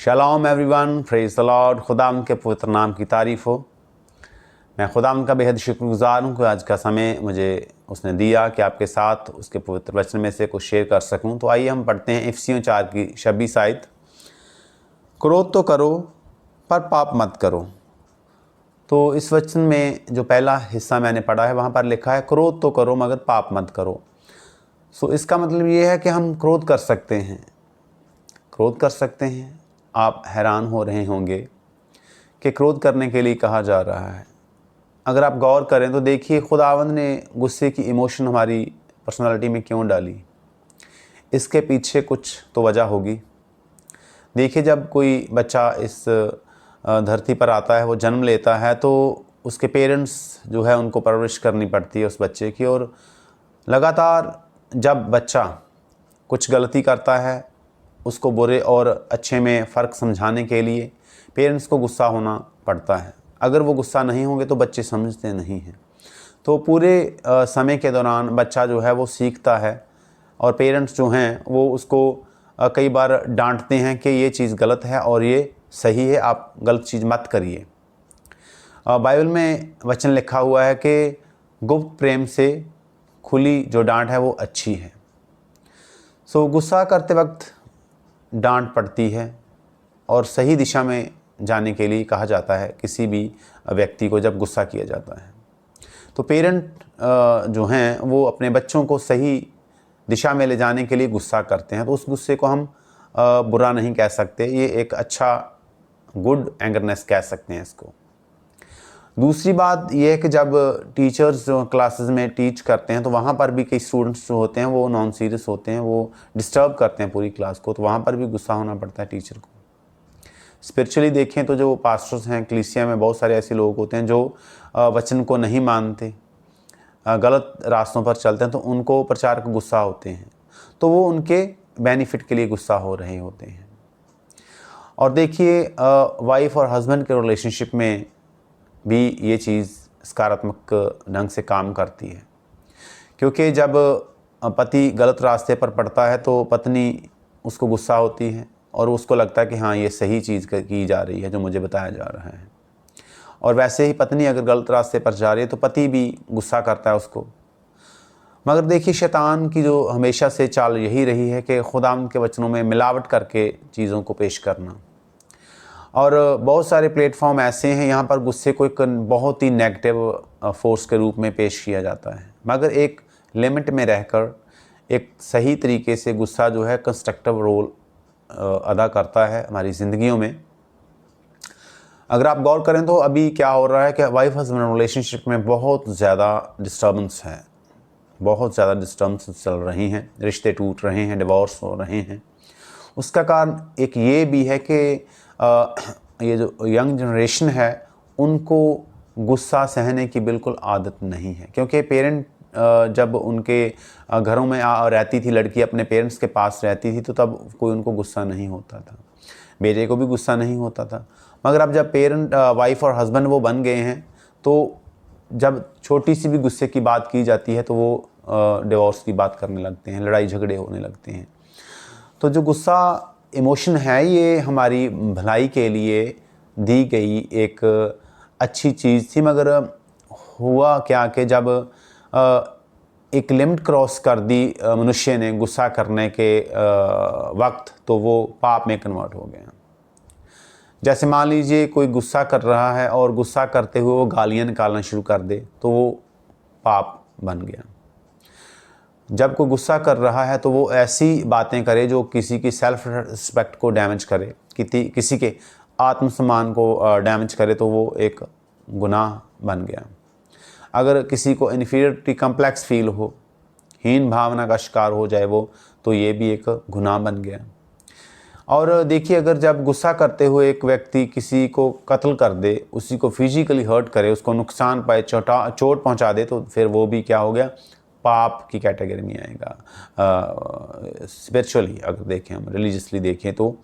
शलाम everyone, praise the Lord. खुदाम के पवित्र नाम की तारीफ़ हो। मैं खुदाम का बेहद शुक्रगुज़ार हूँ कि आज का समय मुझे उसने दिया कि आपके साथ उसके पवित्र वचन में से कुछ शेयर कर सकूँ। तो आइए हम पढ़ते हैं इफिसियों 4 की 26 आयत। क्रोध तो करो पर पाप मत करो। तो इस वचन में जो पहला हिस्सा मैंने पढ़ा है वहाँ पर लिखा है क्रोध तो करो मगर पाप मत करो। सो इसका मतलब ये है कि हम क्रोध कर सकते हैं, क्रोध कर सकते हैं। आप हैरान हो रहे होंगे कि क्रोध करने के लिए कहा जा रहा है। अगर आप गौर करें तो देखिए खुदावंद ने गुस्से की इमोशन हमारी पर्सनालिटी में क्यों डाली। इसके पीछे कुछ तो वजह होगी। देखिए जब कोई बच्चा इस धरती पर आता है, वो जन्म लेता है, तो उसके पेरेंट्स जो है उनको परवरिश करनी पड़ती है उस बच्चे की। और लगातार जब बच्चा कुछ गलती करता है, उसको बुरे और अच्छे में फ़र्क समझाने के लिए पेरेंट्स को गुस्सा होना पड़ता है। अगर वो गुस्सा नहीं होंगे तो बच्चे समझते नहीं हैं। तो पूरे समय के दौरान बच्चा जो है वो सीखता है और पेरेंट्स जो हैं वो उसको कई बार डांटते हैं कि ये चीज़ गलत है और ये सही है, आप गलत चीज़ मत करिए। बाइबल में वचन लिखा हुआ है कि गुप्त प्रेम से खुली जो डांट है वो अच्छी है। सो गुस्सा करते वक्त डांट पड़ती है और सही दिशा में जाने के लिए कहा जाता है किसी भी व्यक्ति को जब गुस्सा किया जाता है। तो पेरेंट जो हैं वो अपने बच्चों को सही दिशा में ले जाने के लिए गुस्सा करते हैं। तो उस गुस्से को हम बुरा नहीं कह सकते, ये एक अच्छा गुड एंगरनेस कह सकते हैं इसको। दूसरी बात यह है कि जब टीचर्स जो क्लासेस में टीच करते हैं तो वहाँ पर भी कई स्टूडेंट्स जो होते हैं वो नॉन सीरियस होते हैं, वो डिस्टर्ब करते हैं पूरी क्लास को, तो वहाँ पर भी गुस्सा होना पड़ता है टीचर को। स्पिरिचुअली देखें तो जो पास्टर्स हैं, कलीसिया में बहुत सारे ऐसे लोग होते हैं जो वचन को नहीं मानते, गलत रास्तों पर चलते हैं, तो उनको प्रचारक गुस्सा होते हैं, तो वो उनके बेनिफिट के लिए गुस्सा हो रहे होते हैं। और देखिए वाइफ और हस्बैंड के रिलेशनशिप में भी ये चीज़ सकारात्मक ढंग से काम करती है, क्योंकि जब पति गलत रास्ते पर पड़ता है तो पत्नी उसको गुस्सा होती है और उसको लगता है कि हाँ ये सही चीज़ की जा रही है जो मुझे बताया जा रहा है। और वैसे ही पत्नी अगर गलत रास्ते पर जा रही है तो पति भी गुस्सा करता है उसको। मगर देखिए शैतान की जो हमेशा से चाल यही रही है कि खुदा के वचनों में मिलावट करके चीज़ों को पेश करना। और बहुत सारे प्लेटफॉर्म ऐसे हैं यहाँ पर गुस्से को एक बहुत ही नेगेटिव फोर्स के रूप में पेश किया जाता है, मगर एक लिमिट में रहकर एक सही तरीके से गुस्सा जो है कंस्ट्रक्टिव रोल अदा करता है हमारी ज़िंदगियों में। अगर आप गौर करें तो अभी क्या हो रहा है कि वाइफ हस्बैंड रिलेशनशिप में बहुत ज़्यादा डिस्टर्बेंस है, बहुत ज़्यादा डिस्टर्बेंस चल रही हैं, रिश्ते टूट रहे हैं, डिवोर्स हो रहे हैं। उसका कारण एक ये भी है कि ये जो यंग जनरेशन है उनको गुस्सा सहने की बिल्कुल आदत नहीं है, क्योंकि पेरेंट जब उनके घरों में रहती थी, लड़की अपने पेरेंट्स के पास रहती थी, तो तब कोई उनको गुस्सा नहीं होता था, बेटे को भी गुस्सा नहीं होता था। मगर अब जब पेरेंट वाइफ और हस्बैंड वो बन गए हैं तो जब छोटी सी भी गुस्से की बात की जाती है तो वो डिवोर्स की बात करने लगते हैं, लड़ाई झगड़े होने लगते हैं। तो जो गुस्सा इमोशन है ये हमारी भलाई के लिए दी गई एक अच्छी चीज़ थी, मगर हुआ क्या कि जब एक लिमिट क्रॉस कर दी मनुष्य ने गुस्सा करने के वक्त, तो वो पाप में कन्वर्ट हो गया। जैसे मान लीजिए कोई गुस्सा कर रहा है और गुस्सा करते हुए वो गालियाँ निकालना शुरू कर दे तो वो पाप बन गया। जब कोई गुस्सा कर रहा है तो वो ऐसी बातें करे जो किसी की सेल्फ रिस्पेक्ट को डैमेज करे, किसी के आत्मसम्मान को डैमेज करे, तो वो एक गुनाह बन गया। अगर किसी को इन्फीरियरिटी कम्प्लेक्स फील हो, हीन भावना का शिकार हो जाए वो, तो ये भी एक गुनाह बन गया। और देखिए अगर जब गुस्सा करते हुए एक व्यक्ति किसी को कत्ल कर दे, उसी को फिजिकली हर्ट करे, उसको नुकसान पाए, चोट पहुंचा दे, तो फिर वो भी क्या हो गया, पाप की कैटेगरी में आएगा। स्पिरिचुअली अगर देखें, हम रिलीजियसली देखें तो,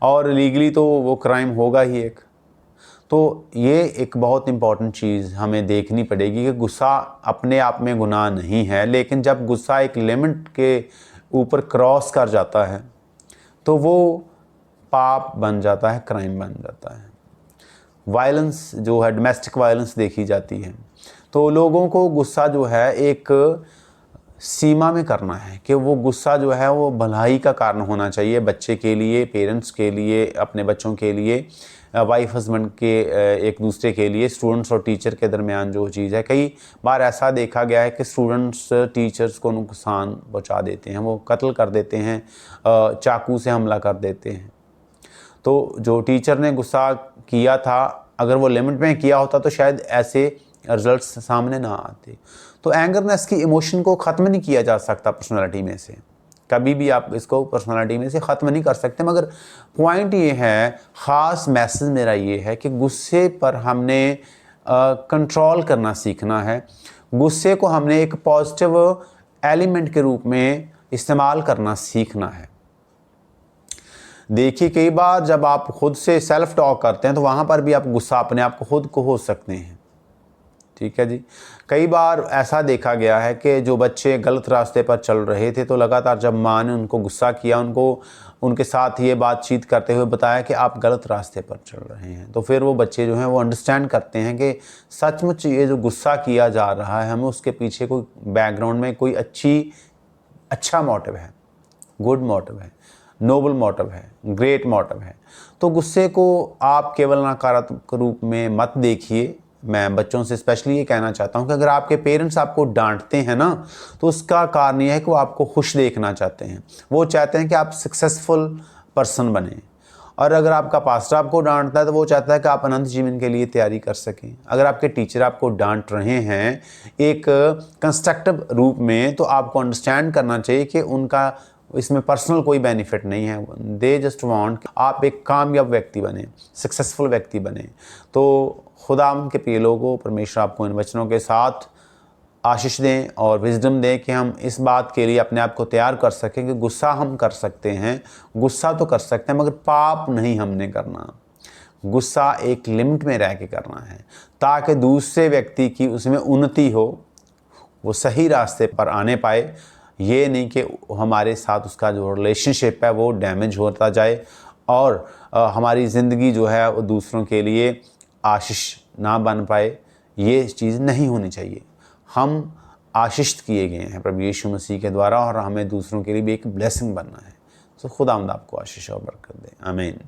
और लीगली तो वो क्राइम होगा ही एक। तो ये एक बहुत इम्पॉर्टेंट चीज़ हमें देखनी पड़ेगी कि गुस्सा अपने आप में गुनाह नहीं है, लेकिन जब गुस्सा एक लिमिट के ऊपर क्रॉस कर जाता है तो वो पाप बन जाता है, क्राइम बन जाता है। वायलेंस जो है, डोमेस्टिक वायलेंस देखी जाती है। तो लोगों को गुस्सा जो है एक सीमा में करना है कि वो गुस्सा जो है वो भलाई का कारण होना चाहिए, बच्चे के लिए, पेरेंट्स के लिए, अपने बच्चों के लिए, वाइफ हस्बैंड के, एक दूसरे के लिए, स्टूडेंट्स और टीचर के दरमियान जो चीज़ है। कई बार ऐसा देखा गया है कि स्टूडेंट्स टीचर्स को नुकसान पहुंचा देते हैं, वो कत्ल कर देते हैं, चाकू से हमला कर देते हैं। तो जो टीचर ने गुस्सा किया था, अगर वो लिमिट में किया होता तो शायद ऐसे रिजल्ट्स सामने ना आते। तो एंगरनेस की इमोशन को ख़त्म नहीं किया जा सकता पर्सनालिटी में से, कभी भी आप इसको पर्सनालिटी में से ख़त्म नहीं कर सकते। मगर पॉइंट ये है, ख़ास मैसेज मेरा ये है कि गुस्से पर हमने कंट्रोल करना सीखना है। गुस्से को हमने एक पॉजिटिव एलिमेंट के रूप में इस्तेमाल करना सीखना है। देखिए, कई बार जब आप खुद से सेल्फ टॉक करते हैं तो वहाँ पर भी आप गुस्सा अपने आप को खुद को हो सकते हैं। ठीक है जी। कई बार ऐसा देखा गया है कि जो बच्चे गलत रास्ते पर चल रहे थे तो लगातार जब माँ ने उनको गुस्सा किया, उनके साथ ये बातचीत करते हुए बताया कि आप गलत रास्ते पर चल रहे हैं, तो फिर वो बच्चे जो हैं वो अंडरस्टैंड करते हैं कि सचमुच ये जो गुस्सा किया जा रहा है, हमें उसके पीछे कोई बैकग्राउंड में कोई अच्छा मोटिव है, गुड मोटिव है, नोबल मोटिव है, ग्रेट मोटिव है। तो गुस्से को आप केवल नकारात्मक रूप में मत देखिए। मैं बच्चों से स्पेशली ये कहना चाहता हूँ कि अगर आपके पेरेंट्स आपको डांटते हैं ना, तो उसका कारण ये है कि वो आपको खुश देखना चाहते हैं। वो चाहते हैं कि आप सक्सेसफुल पर्सन बने। और अगर आपका पास्टर आपको डांटता है तो वो चाहता है कि आप अनंत जीवन के लिए तैयारी कर सकें। अगर आपके टीचर आपको डांट रहे हैं एक कंस्ट्रक्टिव रूप में, तो आपको अंडरस्टैंड करना चाहिए कि उनका इसमें पर्सनल कोई बेनिफिट नहीं है। दे जस्ट वांट आप एक कामयाब व्यक्ति बने, सक्सेसफुल व्यक्ति बने। तो खुदा के प्रिय लोगों, परमेश्वर आपको इन वचनों के साथ आशीष दें और विजडम दें कि हम इस बात के लिए अपने आप को तैयार कर सकें कि गुस्सा हम कर सकते हैं, गुस्सा तो कर सकते हैं, मगर पाप नहीं हमने करना। गुस्सा एक लिमिट में रह के करना है ताकि दूसरे व्यक्ति की उसमें उन्नति हो, वो सही रास्ते पर आने पाए। ये नहीं कि हमारे साथ उसका जो रिलेशनशिप है वो डैमेज होता जाए और हमारी ज़िंदगी जो है वो दूसरों के लिए आशीष ना बन पाए। ये चीज़ नहीं होनी चाहिए। हम आशीषित किए गए हैं प्रभु यीशु मसीह के द्वारा और हमें दूसरों के लिए भी एक ब्लेसिंग बनना है। तो खुदावंद आपको आशीष और बरकत दे। आमीन।